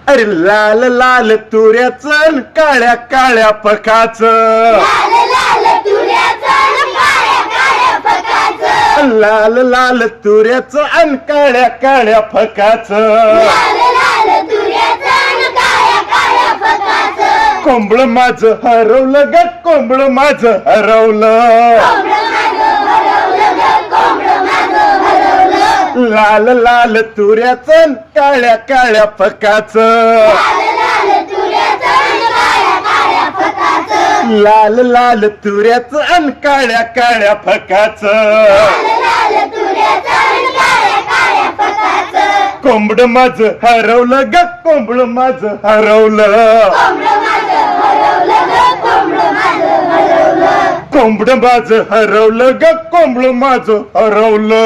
अरे लाल लाल तुऱ्याचं काळ्या काळ्या पकाचं, लाल लाल तुऱ्याचं अन काळ्या काळ्या फकाचं, कोंबड माझं हरवलं ग, कोंबड माझं हरवलं, लाल लाल तुऱ्याचं काळ्या काळ्या फकाचं, लाल लाल तुऱ्याचं अन काळ्या काळ्या फकाचं, कोंबड माझं हरवलं ग, कोंबड माझं हरवलं, कोंबड माझं हरवलं ग, कोंबड माझं हरवलं,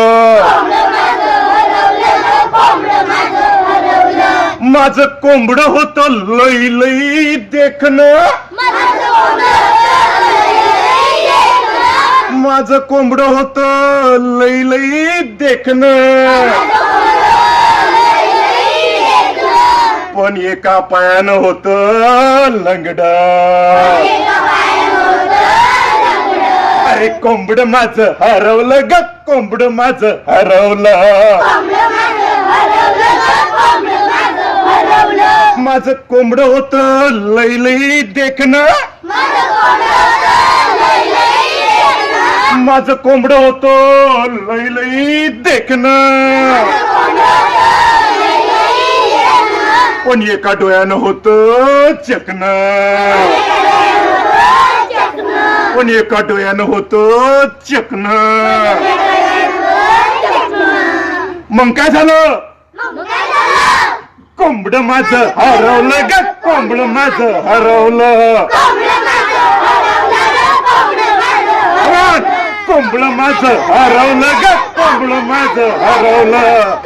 माझं कोंबड होतं लई लई देखणं, माझं कोंबड होतं लई लई देखणं, पण एका पायानं होतं लंगडा, अरे कोंबड माझं हरवलं ग, कोंबड माझं हरवलं, माझं कोंबड होतं लई लई देखणं, माझं कोंबड होतं लई लई देखणं, पण एका डोळ्यानं होतं चकणं, पण एका डोळ्यानं होतं चकणं, मग काय झालं? कोंबड माझं हरवलं ग, कोंबड माझं हरवलं, कोंबड माझं हरवलं ग, कोंबड माझं हरवलं.